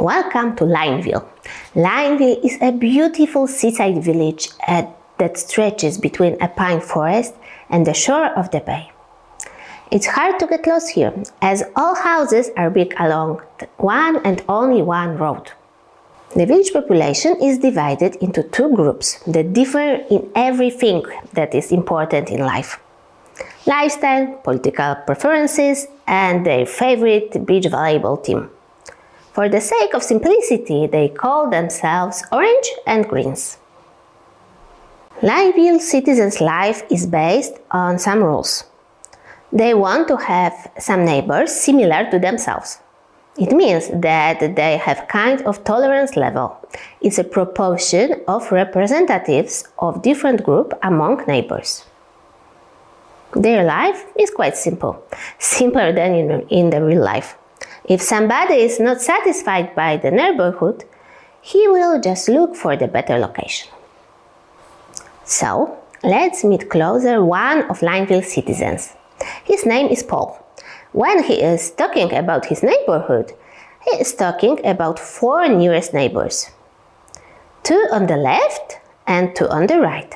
Welcome to Lineville. Lineville is a beautiful seaside village that stretches between a pine forest and the shore of the bay. It's hard to get lost here, as all houses are built along one and only one road. The village population is divided into two groups that differ in everything that is important in life: lifestyle, political preferences, and their favorite beach volleyball team. For the sake of simplicity, they call themselves Orange and Greens. Lineville citizens' life is based on some rules. They want to have some neighbors similar to themselves. It means that they have kind of tolerance level. It's a proportion of representatives of different groups among neighbors. Their life is quite simple, simpler than in the real life. If somebody is not satisfied by the neighborhood, he will just look for the better location. So, let's meet closer one of Lineville citizens. His name is Paul. When he is talking about his neighborhood, he is talking about 4 nearest neighbors. 2 on the left and 2 on the right.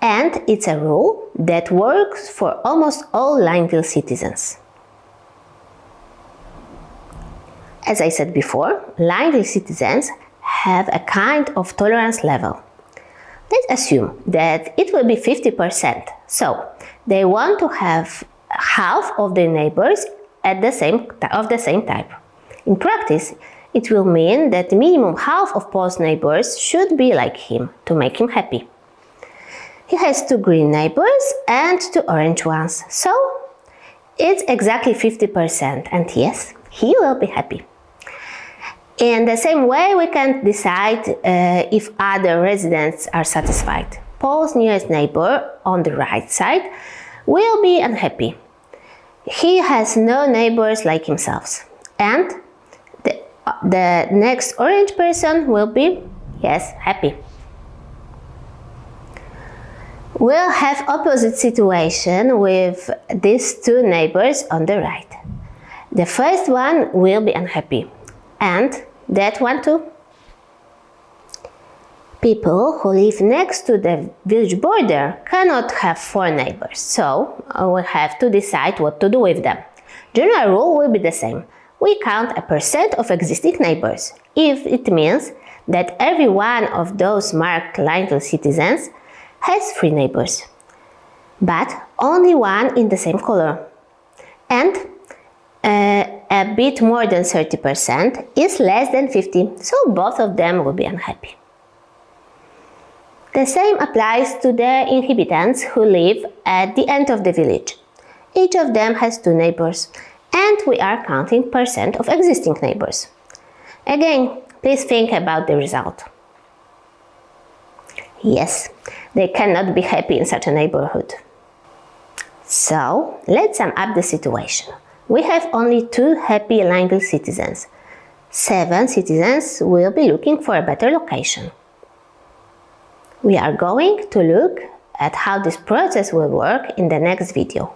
And it's a rule that works for almost all Lineville citizens. As I said before, Lineville citizens have a kind of tolerance level. Let's assume that it will be 50%. So, they want to have half of their neighbors of the same type. In practice, it will mean that minimum half of Paul's neighbors should be like him to make him happy. He has 2 green neighbors and 2 orange ones, so it's exactly 50%, and yes, he will be happy. In the same way, we can decide if other residents are satisfied. Paul's nearest neighbor on the right side will be unhappy. He has no neighbors like himself. And the next orange person will be, yes, happy. We'll have opposite situation with these 2 neighbors on the right. The first one will be unhappy. And that one too. People who live next to the village border cannot have 4 neighbors, so we have to decide what to do with them. General rule will be the same. We count a percent of existing neighbors, if it means that every one of those marked Lineville citizens has 3 neighbors, but only one in the same color. And a bit more than 30% is less than 50, so both of them will be unhappy. The same applies to the inhabitants who live at the end of the village. Each of them has 2 neighbors, and we are counting percent of existing neighbors. Again, please think about the result. Yes, they cannot be happy in such a neighborhood. So, let's sum up the situation. We have only 2 happy Lineville citizens. 7 citizens will be looking for a better location. We are going to look at how this process will work in the next video.